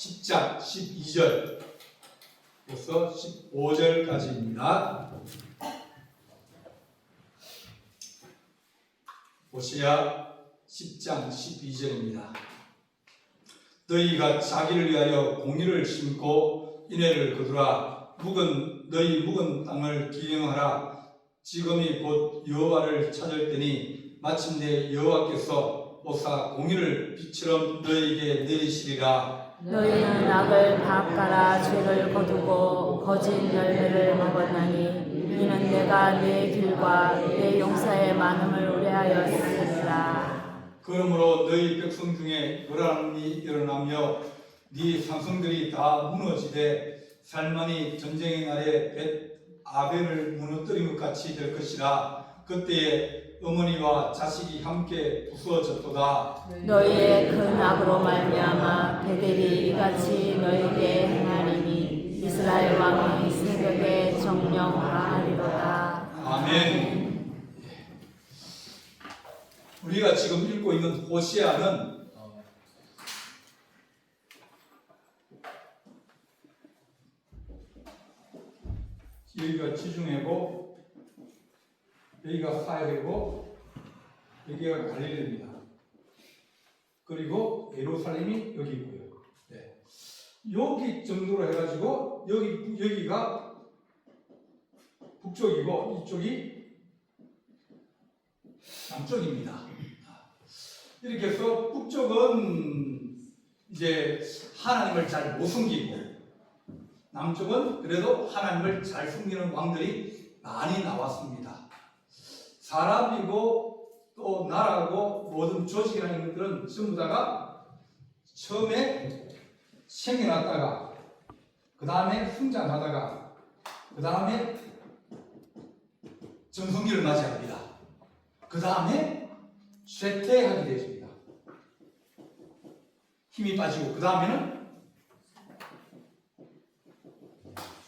10장 12절에서 15절까지입니다. 호세아 10장 12절입니다. 너희가 자기를 위하여 공의를 심고 인애를 거두라. 너희 묵은 땅을 기경하라. 지금이 곧 여호와를 찾을 때니 마침내 여호와께서 보사 공의를 빛처럼 너희에게 내리시리라. 너희는 악을 바악하라. 죄를 거두고 거짓 열매를 먹었나니 이는 내가 내 길과 내 용사의 많음을 우려하였으리라. 그러므로 너희 백성 중에 요란함이 일어나며 네 산성들이 다 무너지되 살만이 전쟁의 날에 벳 아벨을 무너뜨린 것 같이 될 것이라. 그때에 어머니와 자식이 함께 부서졌도다. 너희의 큰 악으로 말미암아 베델이 이같이 너희에게 행하리니 이스라엘 왕이 새벽에 정령하리로다. 아멘. 우리가 지금 읽고 있는 호세아는 여기가 지중해고 여기가 사해고 여기가 갈릴리입니다. 그리고 예루살렘이 여기 있고요. 네. 여기 정도로 해가지고 여기가 북쪽이고 이쪽이 남쪽입니다. 이렇게 해서 북쪽은 이제 하나님을 잘 못 숨기고 남쪽은 그래도 하나님을 잘 숨기는 왕들이 많이 나왔습니다. 사람이고 또 나라고 모든 조직이나 이런 것들은 전부 다가 처음에 생겨났다가 그 다음에 성장하다가 그 다음에 전성기를 맞이합니다. 그 다음에 쇠퇴하게 되어집니다. 힘이 빠지고 그 다음에는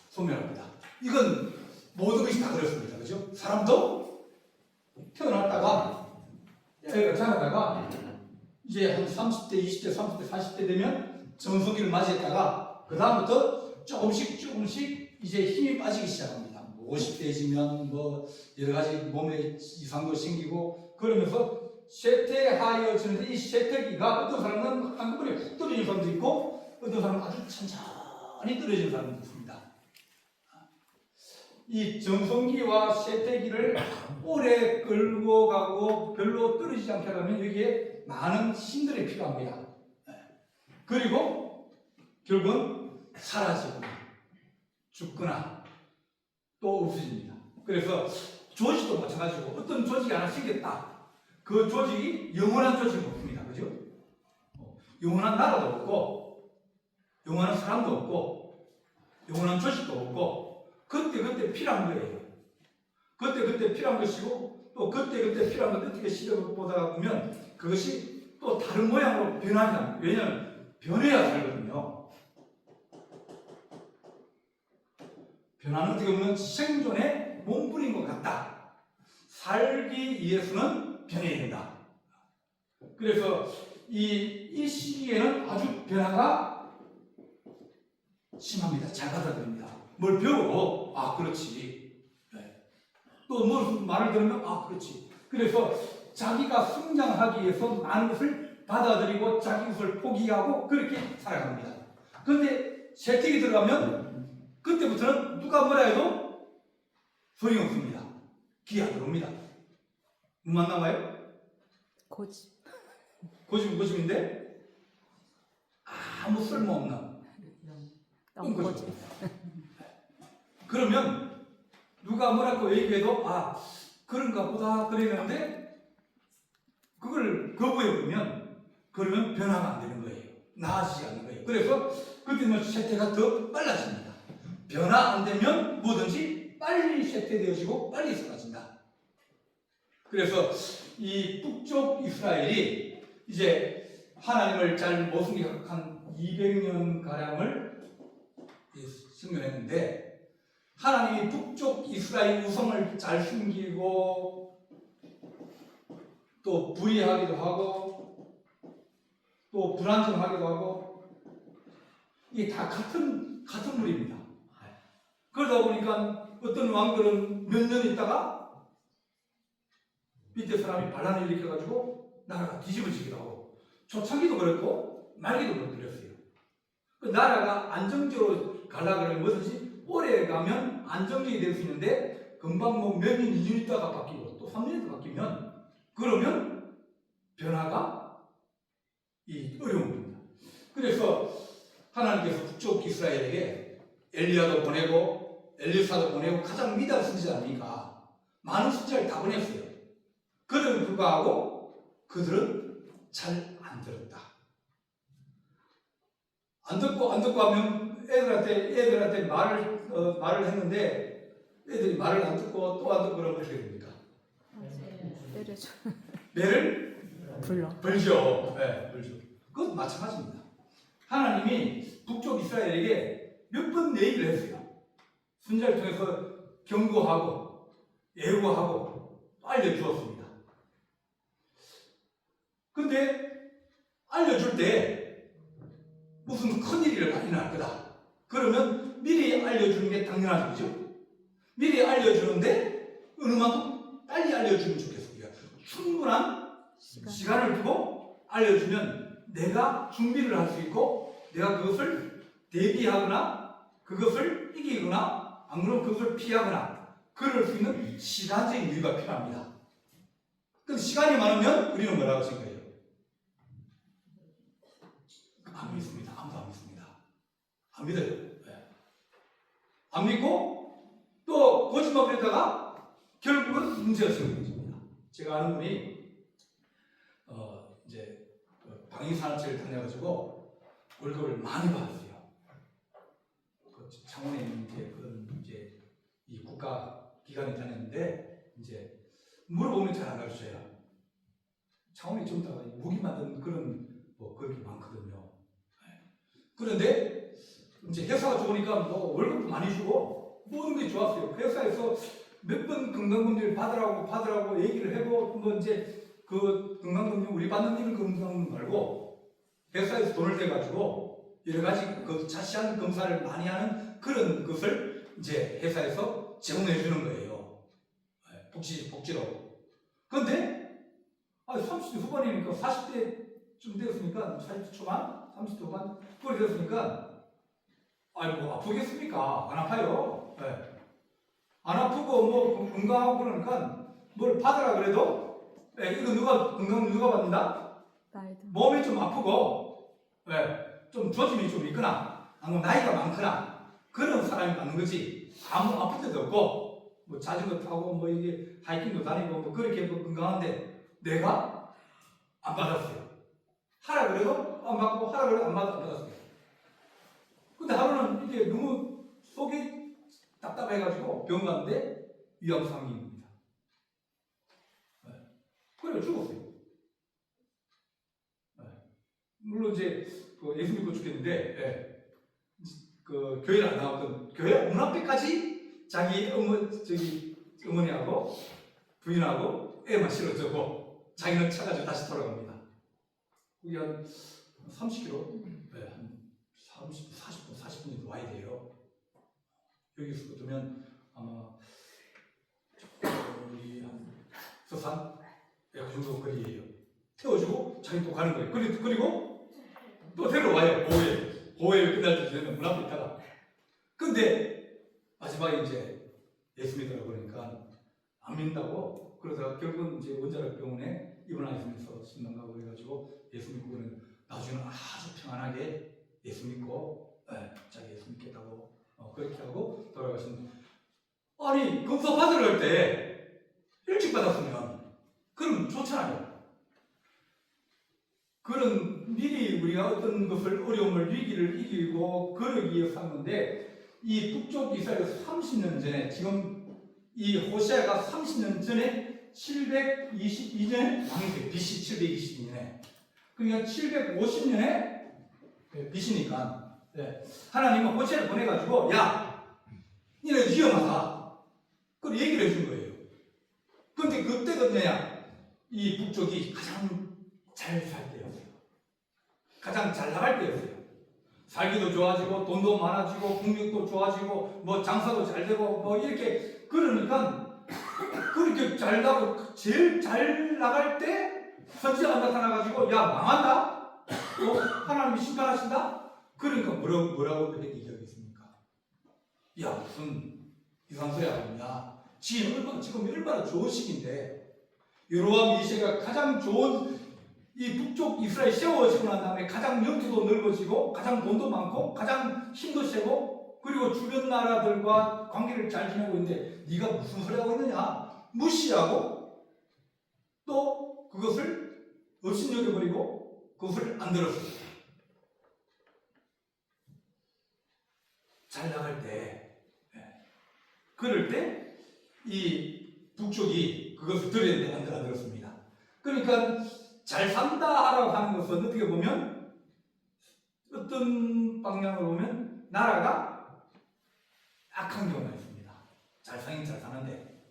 소멸합니다. 이건 모든 것이 다 그렇습니다. 그죠? 사람도 태어났다가 애가 자라다가 이제 한 30대, 20대, 30대, 40대 되면 전성기를 맞이했다가 그 다음부터 조금씩 이제 힘이 빠지기 시작합니다. 50대지면 뭐 여러 가지 몸에 이상도 생기고 그러면서 쇠퇴하여지는데 이 쇠퇴기가 어떤 사람은 한꺼번에 훅 떨어지는 사람도 있고 어떤 사람은 아주 천천히 떨어지는 사람도 있습니다. 이 정성기와 쇠퇴기를 오래 끌고 가고 별로 떨어지지 않게 하려면 여기에 많은 힘들이 필요합니다. 그리고 결국은 사라지거나 죽거나 또 없어집니다. 그래서 조직도 마찬가지고 어떤 조직이 하나 생겼다. 그 조직이 영원한 조직은 없습니다. 그죠? 영원한 나라도 없고 영원한 사람도 없고 영원한 조직도 없고 그때 필요한 거예요. 그때 필요한 것이고 또 그때 필요한 것 어떻게 시력을 보다가 보면 그것이 또 다른 모양으로 변합니다. 왜냐하면 변해야 살거든요. 변화는 어떻게 보면 생존에 몸부린 것 같다. 살기 위해서는 변해야 된다. 그래서 이 시기에는 아주 변화가 심합니다. 잘 받아들입니다. 뭘 배우고 그렇지. 네. 또 뭐 말을 들으면 그렇지. 그래서 자기가 성장하기 위해서 많은 것을 받아들이고 자기 것을 포기하고 그렇게 살아갑니다. 그런데 세택이 들어가면 그때부터는 누가 뭐라 해도 소용이 없습니다. 귀 안 들어옵니다. 뭐만 나와요? 고집인데 아무 쓸모없는 똥꼬집. 그러면 누가 뭐라고 얘기해도 그런가 보다 그랬는데 그걸 거부해보면 그러면 변화가 안 되는 거예요. 나아지지 않는 거예요. 그래서 그때는 쇠퇴가 더 빨라집니다. 변화 안 되면 뭐든지 빨리 쇠퇴되어지고 빨리 사라진다. 그래서 이 북쪽 이스라엘이 이제 하나님을 잘 못 숨기고 한 200년 가량을 생존했는데 하나님이 북쪽 이스라엘 우성을 잘 숨기고 또 불의하기도 하고 또 불안정하기도 하고 이게 다 같은 물입니다. 그러다 보니까 어떤 왕들은 몇 년 있다가 밑에 사람이 반란을 일으켜가지고 나라가 뒤집어지기도 하고, 초창기도 그랬고 말기도 그랬어요. 그 나라가 안정적으로 가려고 하면 뭐든지 오래 가면 안정적이 될 수 있는데, 금방 뭐 몇 년, 2년 있다가 바뀌고 또 3년에도 바뀌면, 그러면 변화가 어려운 겁니다. 그래서 하나님께서 북쪽 이스라엘에게 엘리야도 보내고 엘리사도 보내고 가장 위대한 선지자 아닙니까? 많은 선지자를 다 보냈어요. 그럼에도 불구하고 그들은 잘 안 들었다. 안 듣고 하면 애들한테 말을 했는데 애들이 말을 안 듣고 또 안 듣고 그러면 어떻게 됩니까? 때려줘. 매를 불죠. 네, 불죠. 그것도 마찬가지입니다. 하나님이 북쪽 이스라엘에게 몇 번 얘기를 했어요. 선지자를 통해서 경고하고 예고하고 알려주었습니다. 근데 알려줄 때 무슨 큰일이 많이 날 거다. 그러면 미리 알려주는 게 당연하죠. 그죠? 미리 알려주는데 어느 만큼 빨리 알려주면 좋겠습니다. 충분한 시간을 두고 알려주면 내가 준비를 할 수 있고, 내가 그것을 대비하거나 그것을 이기거나 안 그러면 그것을 피하거나 그럴 수 있는 시간적인 여유가 필요합니다. 그 시간이 많으면 우리는 뭐라고 생각해요? 안 믿습니다. 아무도 안 믿습니다. 안 믿어요. 네. 안 믿고 또 거짓말을 했다가 결국은 문제가 생기는 것입니다. 제가 아는 분이 이제 방위산업체를 다녀가지고 월급을 많이 받았어요. 그 창원에 있는 이제 이 국가 기관에 다녔는데 이제 물어보면 잘 안 가르쳐요. 창원이 좀 더 무기 만드는 그런 그렇게 많거든요. 그런데 이제 회사가 좋으니까 뭐 월급도 많이 주고 모든 게 좋았어요. 회사에서 몇 번 건강검진을 받으라고 얘기를 하고, 뭐 이제 그 건강검진 우리 받는 일은 건강검진 말고 회사에서 돈을 대가지고 여러 가지 그 자세한 검사를 많이 하는 그런 것을 이제 회사에서 제공해 주는 거예요. 복지로. 그런데 30대 후반이니까 40대쯤 되었으니까 40대 초반, 30대 후반 그걸 되었으니까 뭐 아프겠습니까? 안 아파요. 네. 안 아프고 뭐 건강하고 그러니까 뭘 받으라 그래도 이거 누가 받는다? 몸이 좀 아프고 좀 조짐이 좀 있거나 아니면 나이가 많거나 그런 사람이 받는 거지, 아무 아픈 데도 없고 뭐 자전거 타고 뭐 이게 하이킹도 다니고 뭐 그렇게 건강한데 내가 안 받았어요. 하라 그래도 안 받고 하라 그래도 안 받았어요. 근데 하루는 이게 너무 속이 답답해가지고 병원 갔는데 위암상입니다. 그래 죽었어요. 물론 이제 예수 믿고 죽겠는데 그 교회를 안 나왔던, 교회 문 앞에까지 자기 어머니하고 부인하고 애만 실어주고 자기는 차가지고 다시 돌아갑니다. 그게 한 30km, 한 40분 정도 와야 돼요. 여기서 두면 아마 한 서산 그 정도 거리예요. 태워주고 자기 또 가는 거예요. 그리고 또 데려와요. 보호회 끝날 때는 문 앞에 있다가. 근데 마지막에 이제 예수 믿으라고 그러니까 안 믿는다고 그러다가 결국은 이제 원자력 병원에 입원하시면서 신방 가고 그래가지고 예수 믿고 그러면 나중에는 아주 평안하게 예수 믿고 자기 예수 믿겠다고 그렇게 하고 돌아가신. 아니 검사 받으러 갈 때 일찍 받았으면 그럼 좋잖아요. 그런 미리 우리가 어떤 것을 어려움을 위기를 이기고 그러기 위해서 샀는데, 이 북쪽 이스라엘에서 30년 전에, 지금 이 호세아가 30년 전에 722년에 왕이 BC 722년에, 그러니까 750년에 BC니까 하나님은 호세아를 보내가지고 야 니네 위험하다 그걸 얘기를 해준 거예요. 그런데 그때가 뭐냐, 이 북쪽이 가장 잘 살 때였어요. 가장 잘 나갈 때였어요. 살기도 좋아지고 돈도 많아지고 국력도 좋아지고 뭐 장사도 잘 되고 뭐 이렇게 그러니까 그렇게 잘 나고 제일 잘 나갈 때 선지자가 나타나가지고 야 망한다? 하나님이 심판하신다? 그러니까 뭐라고 얘기하겠습니까? 야 무슨 이상한 소리 하고 있냐? 지금 얼마나 좋은 시기인데 여로보암 2세가 가장 좋은 이 북쪽 이스라엘 세워지고 난 다음에 가장 영토도 넓어지고 가장 돈도 많고 가장 힘도 세고 그리고 주변 나라들과 관계를 잘 지내고 있는데 네가 무슨 소리 하고 있느냐? 무시하고 또 그것을 업신여겨버리고 그것을 안 들었어요. 잘 나갈 때 그럴 때 이 북쪽이 그것을 들었는데 안 들었습니다. 그러니까 잘 산다라고 하는 것은 어떻게 보면 어떤 방향으로 보면 나라가 악한 경우가 있습니다. 잘 살긴 잘 사는데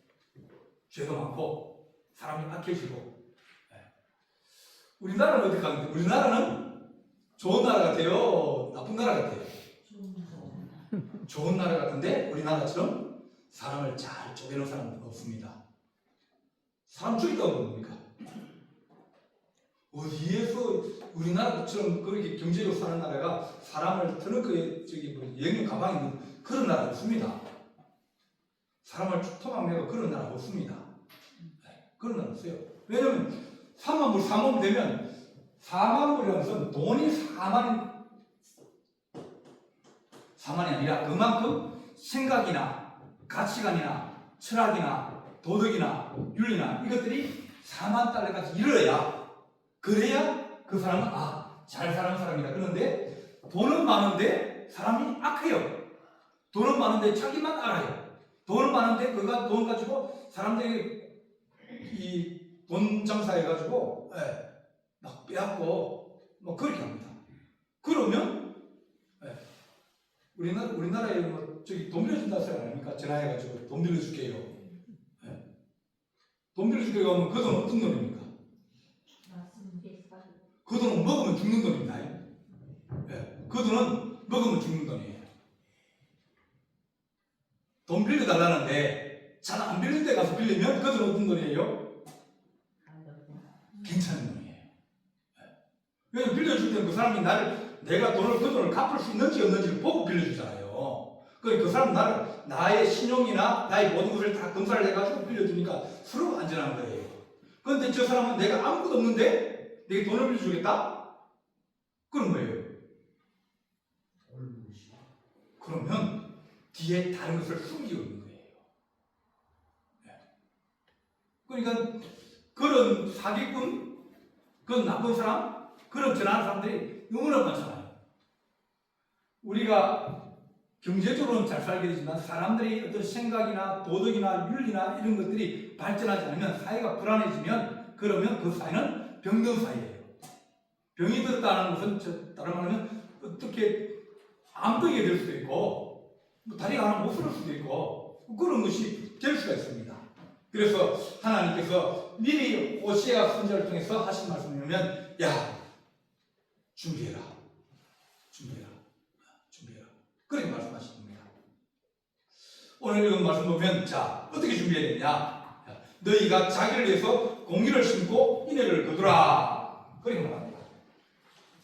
죄도 많고 사람이 악해지고 우리나라는 어떻게 하는데 우리나라는 좋은 나라 같아요? 나쁜 나라 같아요? 좋은 나라 같은데 우리나라처럼 사람을 잘 쪼개는 사람은 없습니다. 사람 죽이다고 뭡니까? 어디에서 우리나라처럼 그렇게 경제로 사는 나라가 사람을 트렁크에 여행 가방에 있는 그런 나라 없습니다. 사람을 토막내고 그런 나라 없습니다. 그런 나라 없어요. 왜냐면 3만 불, 4만 불 되면 4만 불이라는 것은 돈이 4만이 아니라 그만큼 생각이나 가치관이나 철학이나 도덕이나 윤리나 이것들이 4만 달러까지 이르러야 그래야 그 사람은 잘 사는 사람이다. 그런데 돈은 많은데 사람이 악해요. 돈은 많은데 자기만 알아요. 돈은 많은데 그가 돈 가지고 사람들이 이 돈 장사해가지고 막 빼앗고 뭐 그렇게 합니다. 그러면 우리나라에 뭐 돈 빌려준다 소리 아닙니까? 전화해가지고 돈 빌려줄게요. 돈 빌려줄게요 하면 그 돈은 어떤 돈입니까? 그 돈은 먹으면 죽는 돈입니다. 그 돈은 먹으면 죽는 돈이에요. 돈 빌려달라는데 잘 안 빌릴 때 가서 빌리면 그 돈은 어떤 돈이에요? 괜찮은 돈이에요. 왜냐면 빌려줄 때는 그 사람이 내가 그 돈을 갚을 수 있는지 없는지를 보고 빌려주잖아요. 그 사람 나의 신용이나 나의 모든 것을 다 검사를 해가지고 빌려주니까 서로 안전한 거예요. 그런데 저 사람은 내가 아무것도 없는데 내게 돈을 빌려주겠다? 그런 거예요. 그러면 뒤에 다른 것을 숨기고 있는 거예요. 그러니까 그런 사기꾼, 그런 나쁜 사람, 그런 전하는 사람들이 너무나 많잖아요. 우리가 경제적으로는 잘 살게 되지만 사람들이 어떤 생각이나 도덕이나 윤리나 이런 것들이 발전하지 않으면 사회가 불안해지면 그러면 그 사회는 병든 사회예요. 병이 들었다는 것은 다른 말하면 어떻게 암벽이 될 수도 있고 다리가 하나 못 쓸 수도 있고 그런 것이 될 수가 있습니다. 그래서 하나님께서 미리 호세아 선지자를 통해서 하신 말씀을 보면 준비해라. 그렇게 말씀하신 겁니다. 오늘 이런 말씀 보면 어떻게 준비해야 되냐? 너희가 자기를 위해서 공의를 심고 인애를 거두라. 그렇게 말합니다.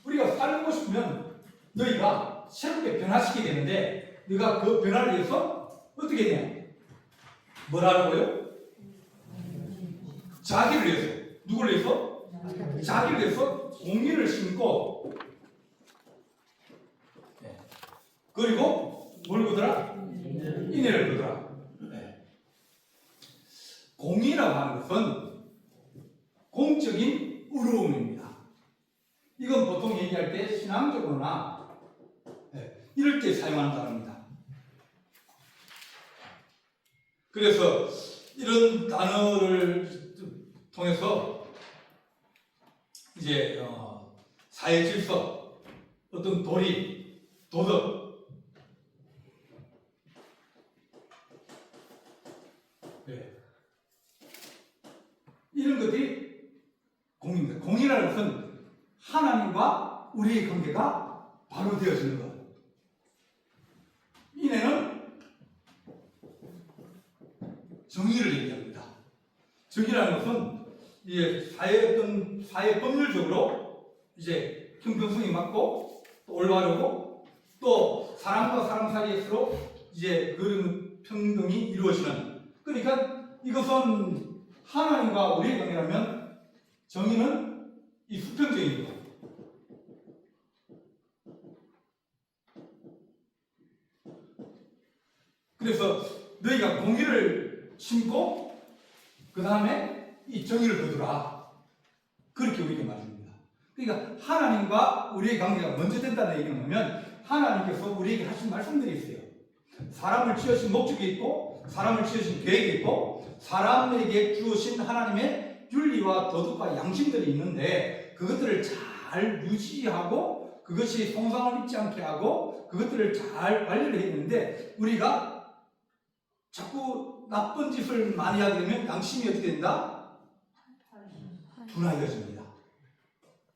우리가 살고 싶으면 너희가 새롭게 변화시키게 되는데 너희가 그 변화를 위해서 어떻게 되냐? 뭐라고요? 자기를 위해서. 누구를 위해서? 자기를 위해서 공의를 심고 그리고 뭘 거두라? 인애를 거두라. 공의라고 하는 것은 공적인 의로움입니다. 이건 보통 얘기할 때 신앙적으로나 이럴 때 사용하는 단어입니다. 그래서 이런 단어를 통해서 이제 사회 질서, 어떤 도리, 도덕 이런 것들이 공의입니다. 공의라는 것은 하나님과 우리의 관계가 바로 되어지는 것. 정의를 얘기합니다. 정의라는 것은 이제 사회 법률적으로 이제 형평성이 맞고 또 올바르고 또 사람과 사람 사이에 서로 이제 그런 평등이 이루어지는, 그러니까 이것은 하나님과 우리의 관계라면 정의는 이 수평적인 것. 그래서 너희가 공의를 심고 그 다음에 이 정의를 거두라, 그렇게 우리에게 말합니다. 그러니까 하나님과 우리의 관계가 먼저 된다는 얘기는 뭐냐면 하나님께서 우리에게 하신 말씀들이 있어요. 사람을 지으신 목적이 있고 사람을 지으신 계획이 있고 사람에게 주신 하나님의 윤리와 도덕과 양심들이 있는데 그것들을 잘 유지하고 그것이 손상을 입지 않게 하고 그것들을 잘 관리를 해야 되는데 우리가 자꾸 나쁜 짓을 많이 하게 되면 양심이 어떻게 된다? 둔하여집니다.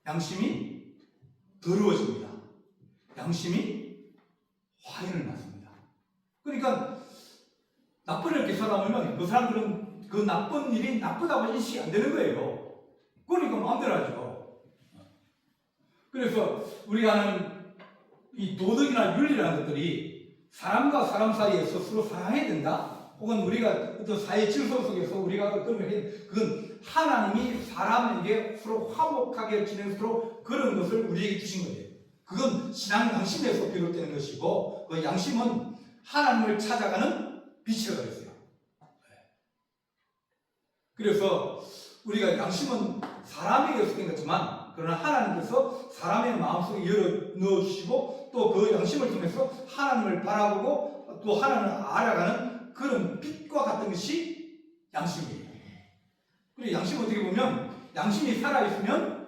양심이 더러워집니다. 양심이 화인을 낳습니다. 그러니까 나쁜 이렇게 살아보면 그 사람들은 그 나쁜 일이 나쁘다고 인식이 안 되는 거예요. 그러니까 마음대로 하죠. 그래서 우리가 하는 이 도덕이나 윤리라는 것들이 사람과 사람 사이에서 서로 사랑해야 된다. 혹은 우리가 어떤 사회 질서 속에서 우리가 그런 그건 하나님이 사람에게 서로 화목하게 지내도록 그런 것을 우리에게 주신 거예요. 그건 신앙 양심에서 비롯되는 것이고 그 양심은 하나님을 찾아가는 빛이라고 그랬어요. 그래서 우리가 양심은 사람에게 속한 거지만 그러나 하나님께서 사람의 마음속에 열어 넣어주시고 또 그 양심을 통해서 하나님을 바라보고 또 하나님을 알아가는 그런 빛과 같은 것이 양심이에요. 그리고 양심은 어떻게 보면 양심이 살아있으면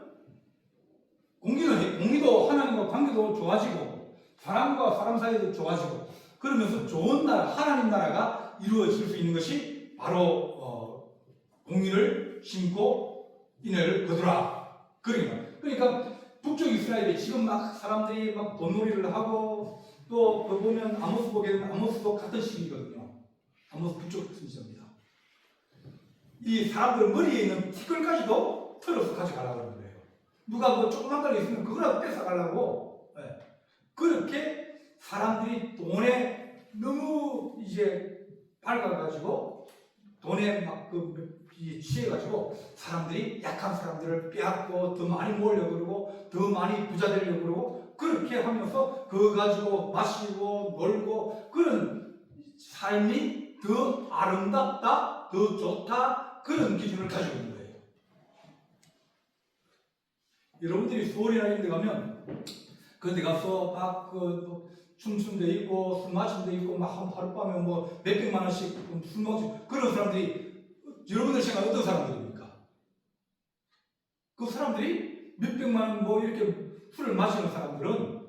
공기도 하나님과 관계도 좋아지고 사람과 사람 사이도 좋아지고 그러면서 좋은 나라, 하나님 나라가 이루어질 수 있는 것이 바로 공의를 심고 인애를 거두라. 그러니까 북쪽 이스라엘에 지금 막 사람들이 막 돈놀이를 하고 또 그 보면 아모스 보게 되면 아모스도 같은 시기거든요. 아모스 북쪽 선지자입니다. 이 사람들 머리에 있는 티끌까지도 털어서 가져가려고 하는 거예요. 누가 뭐 조그만 걸 있으면 그거라도 뺏어가려고. 네. 그렇게 사람들이 돈에 너무 이제 밝아가지고 돈에 막 취해가지고 사람들이 약한 사람들을 빼앗고 더 많이 모으려고 그러고 더 많이 부자 되려고 그러고 그렇게 하면서 그거 가지고 마시고 놀고 그런 삶이 더 아름답다, 더 좋다 그런 기준을 가지고 있는 거예요. 여러분들이 서울이나 이런 데 가면 그런데 가서 막 춤춘 데 있고 술 마신 데 있고 막 하룻밤에 뭐 몇백만 원씩 술 먹지 그런 사람들이 여러분들 생각에 어떤 사람들입니까? 그 사람들이 몇백만 원 뭐 이렇게 술을 마시는 사람들은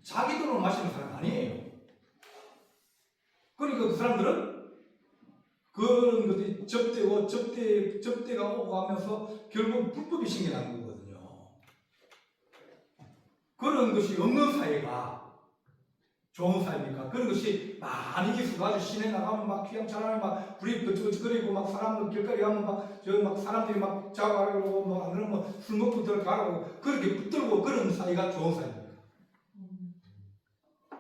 자기 돈으로 마시는 사람 아니에요. 그러니까 그 사람들은 그런 것들이 접대가 오고 하면서 결국 불법이 생겨나는 거거든요. 그런 것이 없는 사회가 좋은 사회입니까? 그런 것이 많이 있어가지고 시내 나가면 막 휘황찬란하게 막 불이 번쩍거리고 막 사람들 길거리 가면 막 사람들이 막 자고하려고 뭐 안 그러면 술 먹고 들어가라고 그렇게 붙들고 그런 사회가 좋은 사회입니까?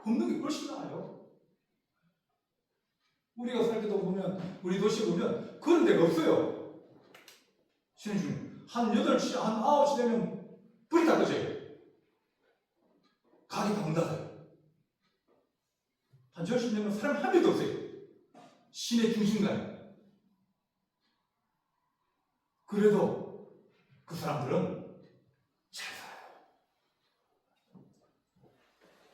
없는 게 훨씬 나아요. 우리가 살 때도 보면 우리 도시 보면 그런 데가 없어요. 쉬는 중에 한 8시, 한 9시 되면 불이 다 꺼져요. 가게 다 문 닫아요. 한 10시 되면 사람이 한 명도 없어요. 시내 중심가에. 그래도 그 사람들은 잘 살아요.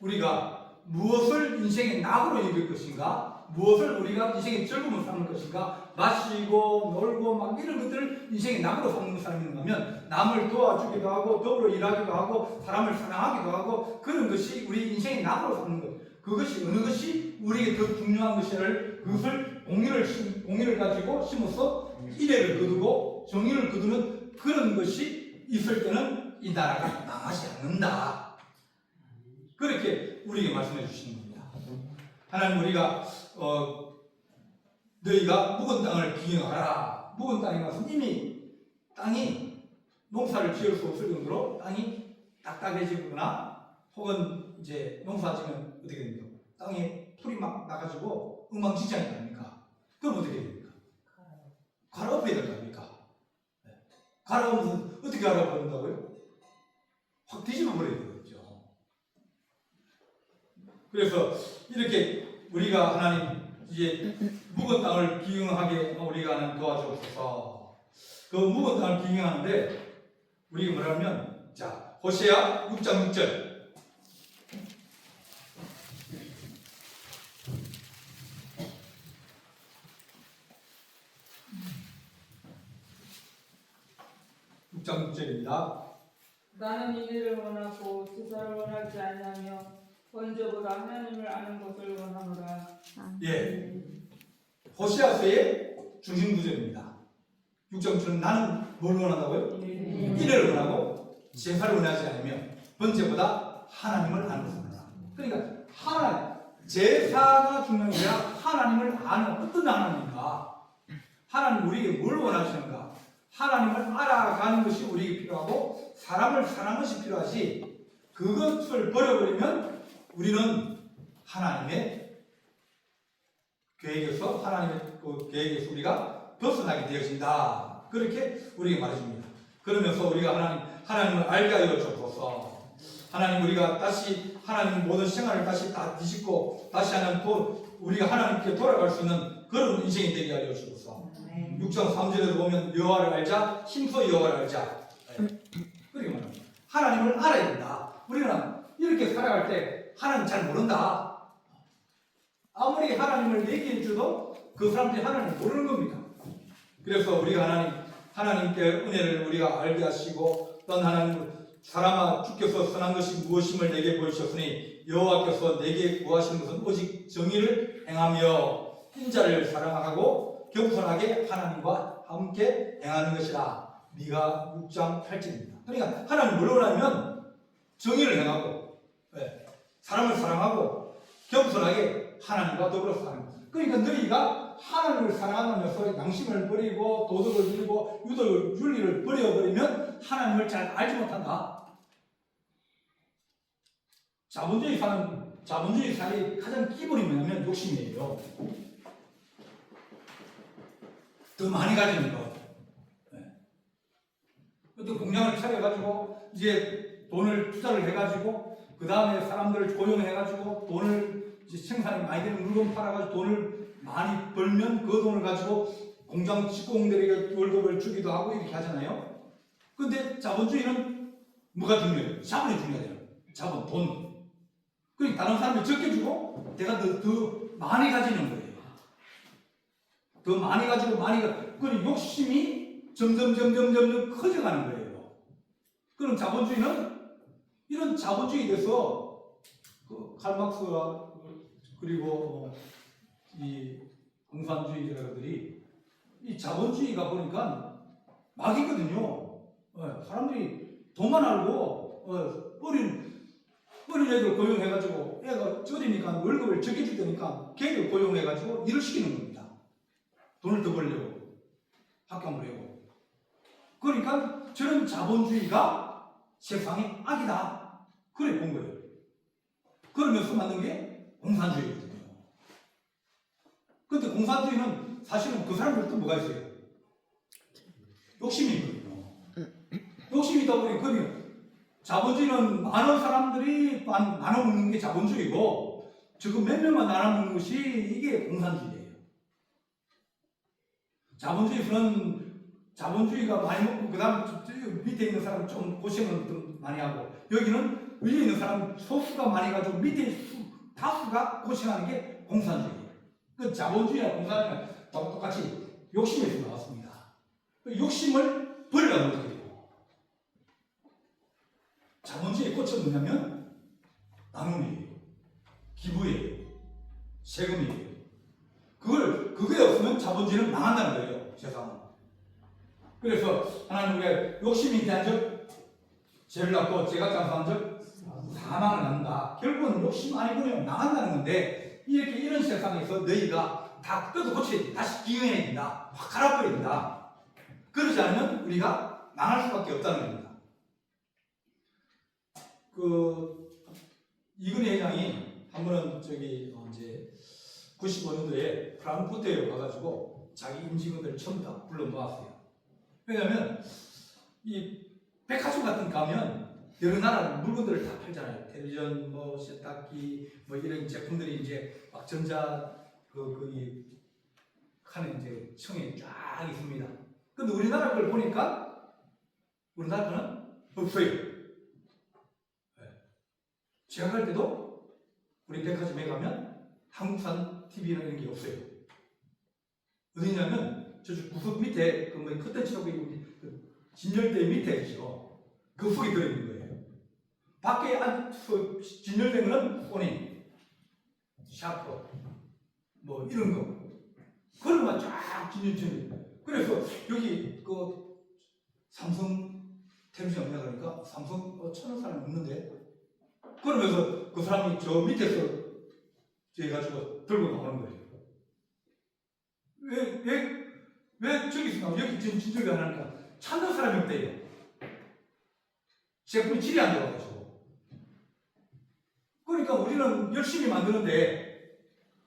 우리가 무엇을 인생의 낙으로 여길 것인가, 무엇을 우리가 인생의 즐거움을 삼을 것인가, 마시고 놀고 막 이런 것들을 인생의 낙으로 삼는 사람인가 하면 남을 도와주기도 하고 더불어 일하기도 하고 사람을 사랑하기도 하고 그런 것이 우리 인생의 낙으로 삼는 것. 그것이 어느 것이 우리에게 더 중요한 것이를 그것을 공의를 가지고 심어서 인애를 거두고 정의를 거두는 그런 것이 있을 때는 이 나라가 망하지 않는다. 그렇게 우리에게 말씀해 주시는 겁니다. 하나님 우리가 너희가 묵은 땅을 기경하라. 묵은 땅에 가서 이미 땅이 농사를 지을 수 없을 정도로 땅이 딱딱해지거나 혹은 이제 농사지면 어떻게 됩니까? 땅에 풀이 막 나가지고 엉망진창이 됩니까? 그럼 어떻게 됩니까? 갈아엎어야 될 거 아닙니까? 갈아엎으면 어떻게 갈아엎는다고요? 확 뒤집어 버려야 되겠죠. 그래서 이렇게 우리가 하나님 이제 묵은 땅을 기경하게 우리가 하나님 도와주옵소서. 그 묵은 땅을 기경하는데 우리가 뭐라면 자 호세아 6장 6절 6장 6절입니다. 나는 이를 원하고 제사를 원하지 아니하며 먼저보다 하나님을 아는 것을 원하노라. 예, 호세아서의 중심 구절입니다. 6.7은 나는 뭘 원한다고요? 일을 원하고 제사를 원하지 않으며 번제보다 하나님을 아는 것을 원한다. 그러니까 하나님 제사가 중요한 게 아니라 하나님을 아는 어떤 하나님인가? 하나님 우리에게 뭘 원하시는가? 하나님을 알아가는 것이 우리에게 필요하고 사람을 사랑하는 것이 필요하지 그것을 버려버리면 우리는 하나님의 계획에서 하나님의 그 계획에서 우리가 벗어나게 되어진다. 그렇게 우리에게 말해줍니다. 그러면서 우리가 하나님을 알게 하여 주옵소서. 하나님 우리가 다시 하나님 모든 생활을 다시 다 뒤집고 다시 우리가 하나님께 돌아갈 수 있는 그런 인생이 되게 하여 주옵소서. 6장 3절에도 보면 여호와를 알자 힘써 여호와를 알자. 그렇게 말합니다. 하나님을 알아야 된다. 우리는 이렇게 살아갈 때 하나님 잘 모른다. 아무리 하나님을 얘기해 줘도 그 사람들이 하나님을 모르는 겁니다. 그래서 우리가 하나님께 은혜를 우리가 알게 하시고 또 하나님 사람아 주께서 선한 것이 무엇임을 내게 보이셨으니 여호와께서 내게 구하시는 것은 오직 정의를 행하며 인자를 사랑하고 겸손하게 하나님과 함께 행하는 것이라. 미가 6장 8절입니다. 그러니까 하나님 뭘 원하면 정의를 행하고 사람을 사랑하고 겸손하게 하나님과 더불어 사는 것. 그러니까 너희가 하나님을 사랑하면서 양심을 버리고 도덕을 버리고 유도를 윤리를 버려버리면 하나님을 잘 알지 못한다. 자본주의 사의 가장 기본이 뭐냐면 욕심이에요. 더 많이 가지는 것. 어떤 공장을 차려가지고 이제 돈을 투자를 해가지고 그 다음에 사람들을 고용해가지고 돈을 이제 생산이 많이 되는 물건 팔아가지고 돈을 많이 벌면 그 돈을 가지고 공장 직공들에게 월급을 주기도 하고 이렇게 하잖아요. 근데 자본주의는 뭐가 중요해요? 자본이 중요해요. 자본, 돈. 그러니까 다른 사람이 적게 주고 내가 더 많이 가지는 거예요. 더 많이 가지고 그 욕심이 점점 커져가는 거예요. 그럼 자본주의는 이런 자본주의에 대해서 그 칼막스와 그리고 이 공산주의자들이 이 자본주의가 보니까 막이거든요. 사람들이 돈만 알고 어린 애들 고용해가지고 애가 저리니까 월급을 적게 줄 테니까 걔를 고용해가지고 일을 시키는 겁니다. 돈을 더 벌려고 학교 안 보내고. 그러니까 저런 자본주의가 세상의 악이다. 그래 본 거예요. 그러면서 만든 게 공산주의거든요. 근데 공산주의는 사실은 그 사람들도 뭐가 있어요? 욕심이 있거든요. 욕심이 있다 보니 자본주의는 많은 사람들이 나눠 먹는 게 자본주의고 지금 몇 명만 나눠 먹는 것이 이게 공산주의예요. 자본주의가 많이 먹고 그 다음 밑에 있는 사람 좀 고생을 좀 많이 하고 여기는 위에 있는 사람 소수가 많이 가지고 밑에 다수가 고생하는 게 공산주의예요. 그 자본주의나 공산주의는 똑같이 욕심에서 나왔습니다. 그 욕심을 버리라고 어떻게 돼요? 자본주의의 꽃은 뭐냐면 나눔이에요. 기부예요. 세금이에요. 그게 없으면 자본주의는 망한다는 거예요. 세상은. 그래서 하나님 우리가 욕심이 대한 적 죄를 낳고 죄가 장사한 적 사망을 낳는다. 결국은 욕심 아니고요 망한다는 건데 이런 세상에서 너희가 다 뜯어 고치 다시 기용해야 된다. 확 갈아버려야 된다. 그러지 않으면 우리가 망할 수밖에 없다는 겁니다. 이근희 회장이 한 번은 이제 95년도에 프랑크푸르트에 와가지고 자기 임직원들 전부 다 불러 모았어요. 왜냐하면 이 백화점 같은 데 가면 여러 나라 물건들을 다 팔잖아요. 텔레비전, 뭐 세탁기, 뭐 이런 제품들이 이제 막 전자 이 칸에 이제 층에 쫙 있습니다. 근데 우리나라 걸 보니까 우리나라 거는 없어요. 제가 갈 때도 우리 백화점에 가면 한국산 TV나 이런 게 없어요. 어디냐면 저쪽 구석 밑에 그 뭐 컨텐츠라고 진열대 밑에 있죠. 그 속에 들어있는 거예요. 밖에 진열된 거는 소니, 샤프, 뭐 이런 거. 그런 것만 쫙 진열된. 그래서 여기 삼성 텔레비전 없냐 그러니까 삼성 찾는 사람이 없는데. 그러면서 그 사람이 저 밑에서 해가지고 들고 나오는 거예요. 왜 저기서 나오고 여기 진열이 안 하니까 찾는 사람이 없대요. 제품이 질이 안 들어가지고. 그러니까 우리는 열심히 만드는데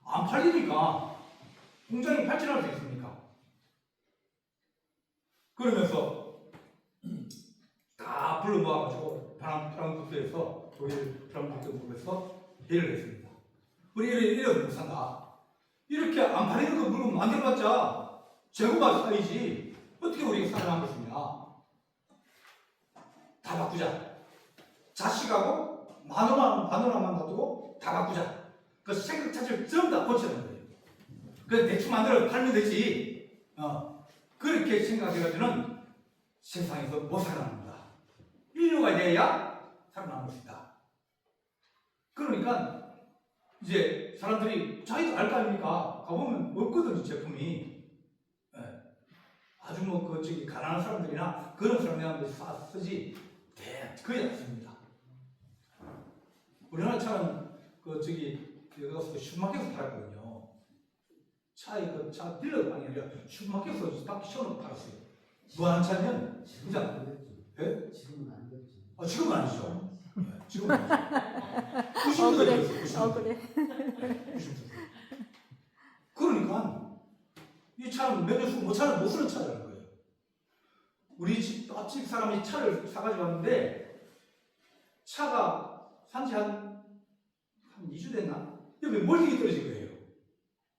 안 팔리니까 공장이 발전할 수 있습니까? 그러면서 다 불러 모아가지고 프랑크푸르트에서 독일 프랑크푸르트에서 회의를 했습니다. 우리 이런 못 산다. 이렇게 안 팔리는 거 물건 만들어봤자 재고가 쌓이지 어떻게 우리가 살아남겠습니까? 다 바꾸자. 자식하고 마누라만 놔두고 다 바꾸자. 그 생각 자체를 전부 다 고치는 거예요. 그래서 대충 만들어 팔면 되지. 그렇게 생각해가지고는 세상에서 못 살아납니다. 인류가 돼야 살아남을 수 있다. 그러니까 이제 사람들이 자기도 알 거 아닙니까? 가보면 없거든요, 제품이. 아주 가난한 사람들이나 그런 사람들한테 쓰지 거의 없습니다. 우리나라 차는 여기 가서 슈퍼마켓에서 팔았거든요. 차 딜러가 아니라 슈퍼마켓에서 밖에 시원하게 팔았어요. 뭐 하는 차냐면 진짜 지금은 안 되지. 지금은 아니죠. 지금은 아니죠. 90년대 그래. 됐어요. 90년대. 그래. 90년대. 그러니까 이 차는 몇 년 못 쓰는 차라는 거예요. 우리 집 사람이 차를 사가지고 왔는데 차가 산지 한 2주 됐나? 옆에 멀티가 떨어진 거예요.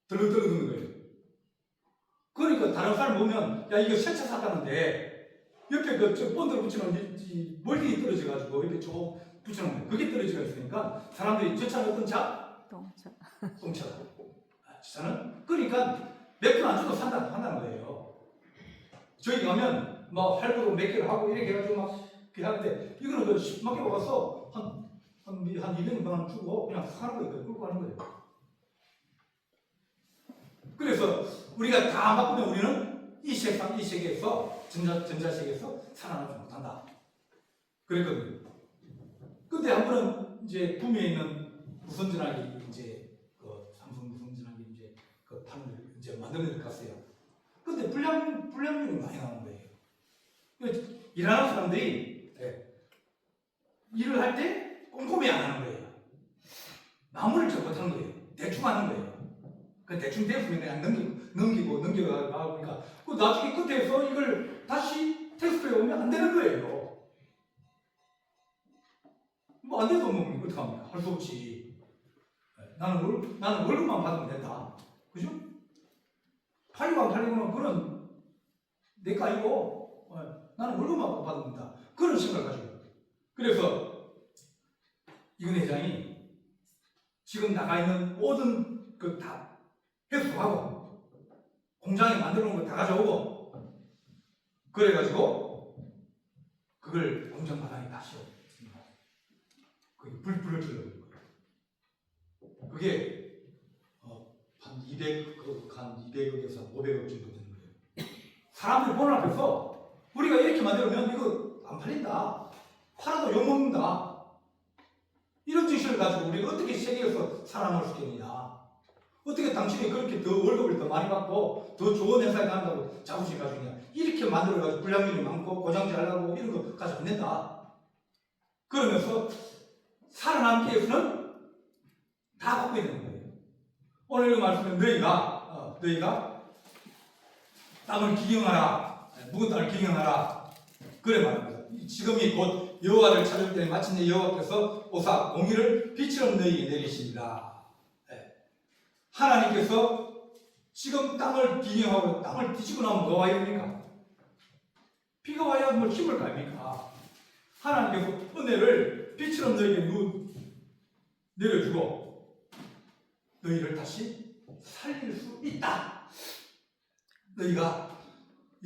덜렁덜렁 거예요. 그러니까 다른 사람 보면 야 이거 새 차 샀다는데 옆에 저 본드로 붙여놓은 멀티가 떨어져가지고 이렇게 쭉 붙여놓은 거예요. 그게 떨어지가 있으니까 사람들이 저 차는 어떤 차? 똥차. 똥차다. 저 차는 그러니까 몇 푼 안 줘도 한다는 거예요. 저희 가면 뭐 할부로 몇 개를 하고 이렇게 해가지고 막 그렇게 하는데 이거는 그 10만 개 와서 한 200만 주고 그냥 사는 거예요. 끌고 가는 거예요. 그래서 우리가 다 안 바꾸면 우리는 이 세계에서 전자세계에서 살아남지 못한다. 그랬거든요. 근데 한 번은 이제 구미에 있는 무선전화기 삼성 무선전화기 판을 만드는 데 갔어요. 근데 불량률이 많이 나오는 거예요. 일하는 사람들이 일을 할 때 꼼꼼히 안 하는 거예요. 마무리를 잘 못하는 거예요. 대충 하는 거예요. 그 대충 됐으면 그냥 넘겨가니까 그 나중에 끝에서 이걸 다시 테스트해 오면 안 되는 거예요. 뭐 안 돼도 뭐 어떡합니까? 할 수 없지. 나는 월급만 받으면 된다. 그죠? 팔리고 안 팔리고는 그건 내 거 아니고 나는 월급만 받으면 된다. 그런 생각을 가지고. 그래서 이근희 회장이 지금 나가 있는 모든 다 회수하고 공장에 만들어 놓은 거 다 가져오고 그래가지고 그걸 공장 마당에 다 씌워. 그게 불을 질러버린 거예요. 그게 한 200억에서 500억 정도 되는 거예요. 사람들이 보는 앞에서 우리가 이렇게 만들면 이거 안 팔린다. 팔아도 욕먹는다. 이런 정신을 가지고 우리가 어떻게 세계에서 살아남을 수 있겠느냐. 어떻게 당신이 그렇게 더 월급을 더 많이 받고 더 좋은 회사에 간다고 자부심 가지고 있냐. 이렇게 만들어가지고 불량률이 많고 고장 잘나고 이런 거 가지고 안 된다. 그러면서 살아남기 위해서는 다 바꿔야 되는 거예요. 오늘 이 말씀은 너희가 땅을 기경하라. 묵은 땅을 기경하라. 그래 말합니다. 지금이 곧 여호와를 찾을 때에 마침내 여호와께서 오사 공의를 빛처럼 너희에게 내리십니다. 하나님께서 지금 땅을 기경하고 땅을 뒤지고 나면 뭐가 와야 됩니까? 비가 와야 뭐 힘을 가입니까? 하나님께서 은혜를 빛처럼 너희에게 내려주고 너희를 다시 살릴 수 있다. 너희가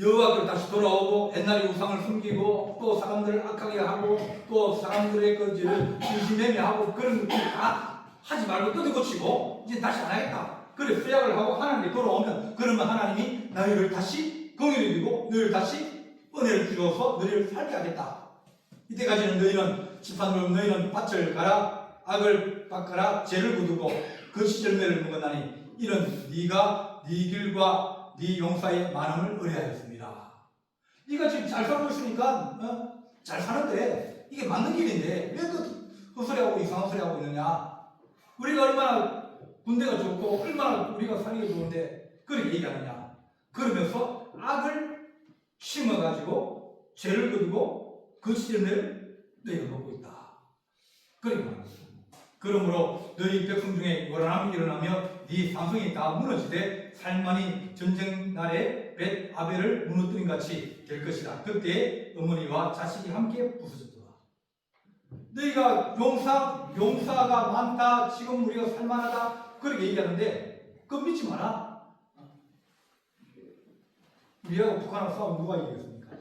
여호와께로 다시 돌아오고 옛날에 우상을 숨기고 또 사람들을 악하게 하고 또 사람들의 진심매매하고 그런 것들 다 하지 말고 뜯어고치고 이제 다시 안 하겠다. 그래 수약을 하고 하나님께 돌아오면 그러면 하나님이 너희를 다시 공의를 주고 너희를 다시 은혜를 주셔서 너희를 살게 하겠다. 이때까지는 너희는 심판으로 너희는 밭을 가라 악을 닦아라 죄를 거두고 그 시절매를 먹었나니 이는 네가 네 길과 네 용사의 많음을 의뢰하였습니다. 네가 지금 잘 살고 있으니까 잘 사는데 이게 맞는 길인데 왜 그 헛소리하고 이상한 소리하고 있느냐. 우리가 얼마나 군대가 좋고 얼마나 우리가 살기가 좋은데 그렇게 얘기하느냐. 그러면서 악을 심어가지고 죄를 거두고 그 시절매를 너희가 먹고 있다. 그렇게 말합니다. 그러므로 너희 백성 중에 요란함이 일어나며 네 상성이 다 무너지되 살만이 전쟁 날에 벳 아벨을 무너뜨린 같이 될 것이다. 그때 어머니와 자식이 함께 부서졌더라. 너희가 용사가 많다. 지금 우리가 살만하다. 그렇게 얘기하는데 그거 믿지 마라. 우리하고 북한하고 싸우면 누가 이기겠습니까?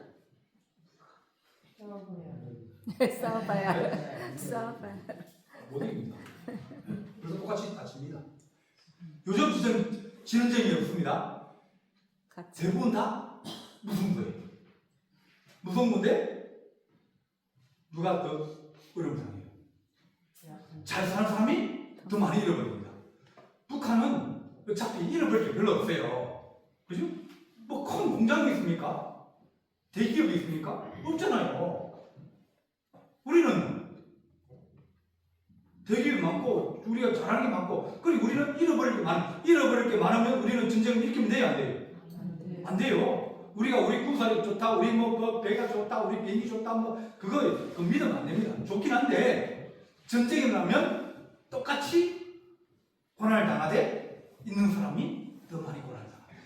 싸워봐야. 싸워봐야. 못 이깁니다. 그래서 똑같이 다칩니다. 요즘 지는 적이 없습니다. 대부분 다 무승부예요. 무승부인데 누가 더 어려운 상이에요. 잘 사는 사람이 더 많이 잃어버립니다. 북한은 어차피 잃어버릴 게 별로 없어요. 그죠? 뭐 큰 공장이 있습니까? 대기업이 있습니까? 없잖아요. 우리는 대기업이 많고 우리가 잘하는 게 많고 그리고 우리는 잃어버릴 게 많으면 우리는 전쟁을 일으키면 돼요? 안 돼요? 안 돼요. 우리가 우리 군사력 좋다 우리 뭐 배가 좋다 우리 비행기 좋다 뭐 그거 믿으면 안 됩니다. 좋긴 한데 전쟁이 일어나면 똑같이 고난을 당하되 있는 사람이 더 많이 고난을 당합니다.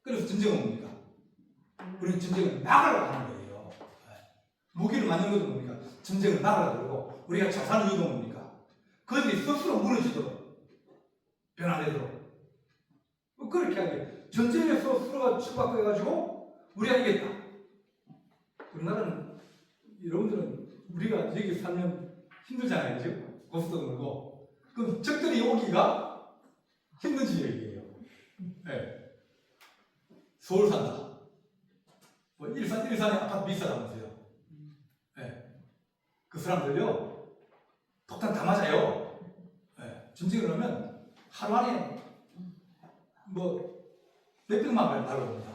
그래서 전쟁은 뭡니까? 우리는 전쟁을 막으려고 하는 거예요. 무기를 만드는 것도 뭡니까? 전쟁을 막으려고 그러고 우리가 잘 사는 이유도 뭡니까? 그들이 스스로 무너지도록 변화되도록 그렇게 하게 전쟁에서 서로가 치고받고 해가지고 우리가 이겼다. 우리나라는 여러분들은 우리가 여기 살면 힘들잖아요. 그죠? 고스톱도 물고 그럼 적들이 오기가 힘든 지역이에요. 네. 서울 산다. 뭐 일산에 아파트 비싸다면서요. 네. 그 사람들요 폭탄 다 맞아요. 네. 전쟁을 하면 하루 안에 뭐 몇백만 발 날아옵니다.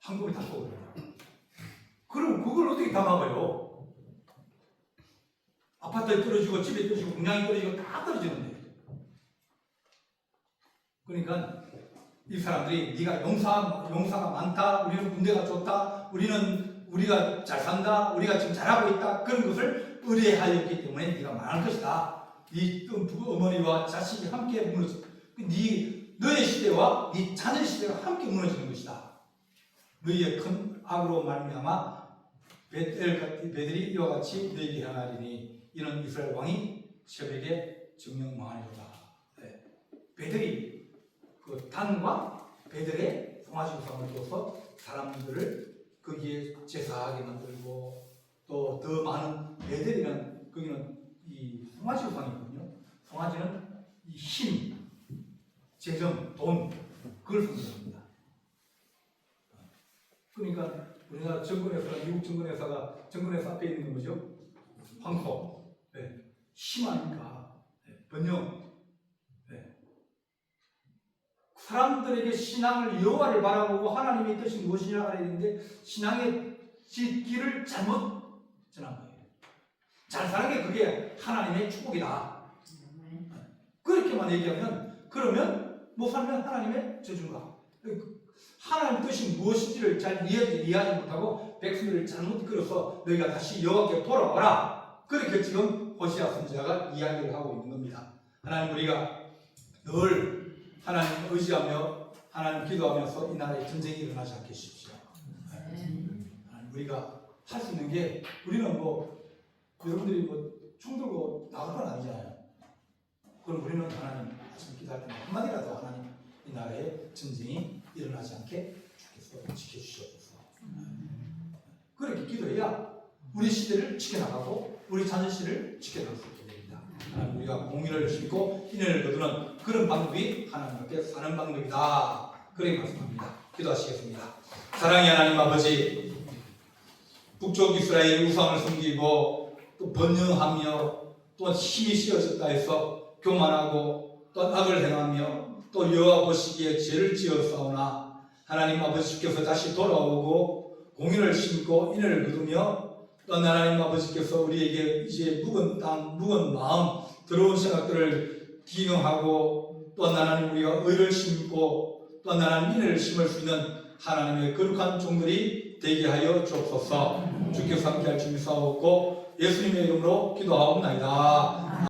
한국이 다 쏘거든요. 그럼 그걸 어떻게 다 막아요? 아파트에 떨어지고 집에 떨어지고 공장에 떨어지고 다 떨어지는데. 그러니까 이 사람들이 네가 용사가 많다. 우리는 군대가 좋다. 우리가 잘 산다. 우리가 지금 잘하고 있다. 그런 것을 의뢰하였기 때문에 네가 망할 것이다. 네 어머니와 자식이 함께 무너져. 너의 시대와 네 자녀의 시대가 함께 무너지는 것이다. 너희의 큰 악으로 말미암아 베들이 이와 같이 너희에게 행하리니 이는 이스라엘 왕이 셉에게 증명망하리로다. 네. 베들이 그 단과 베들의 송아지 우상을 둬서 사람들을 거기에 제사하게 만들고 또 더 많은 베들이라는 거기는 이 송아지 우상이거든요. 송아지는 이 힘, 재정, 돈 그걸 상징합니다. 그러니까 우리나라 정권회사, 미국 정권회사 앞에 있는 건 뭐죠? 황소, 네. 힘 아닙니까? 네. 번영, 네. 사람들에게 신앙을 여호와를 바라보고 하나님의 뜻이 무엇이냐 알아야 되는데 신앙의 길을 잘못 전한 거예요. 잘 사는 게 그게 하나님의 축복이다. 그렇게만 얘기하면 그러면 못 살면 하나님의 저주인가? 하나님 뜻이 무엇인지를 잘 이해하지 못하고 백성들을 잘못 이끌어서 너희가 다시 여호와께 돌아와라. 그렇게 지금 호시아 선지자가 이야기를 하고 있는 겁니다. 하나님 우리가 늘 하나님 의지하며 하나님 기도하면서 이 나라에 전쟁이 일어나지 않게 해주십시오. 하나님 우리가 할 수 있는 게 우리는 뭐 여러분들이 뭐 총 들고 나갈 건 아니잖아요. 그럼 우리는 하나님 아침 기도할 때 한마디라도 하나님 이 나라에 전쟁이 일어나지 않게 주께서 지켜주시옵소서. 그렇게 기도해야 우리 시대를 지켜나가고 우리 자존심을 지켜나갈 수 있게 됩니다. 하나님 우리가 공의를 심고 인연을 거두는 그런 방법이 하나님 앞에 사는 방법이다. 그렇게 말씀합니다. 기도하시겠습니다. 사랑의 하나님 아버지, 북쪽 이스라엘 우상을 섬기고 또 번영하며 또 힘이 씌어졌다 해서 교만하고 또 악을 행하며 또 여호와 보시기에 죄를 지었사오나 하나님 아버지께서 다시 돌아오고 공의를 심고 인을 거두며 또 하나님 아버지께서 우리에게 이제 묵은 땅, 묵은 마음, 더러운 생각들을 기능하고 또 하나님 우리가 의를 심고 또 하나님 인을 심을 수 있는 하나님의 거룩한 종들이 되게 하여 주옵소서. 주께서 함께할 주님 사옵고 예수님의 이름으로 기도하옵나이다.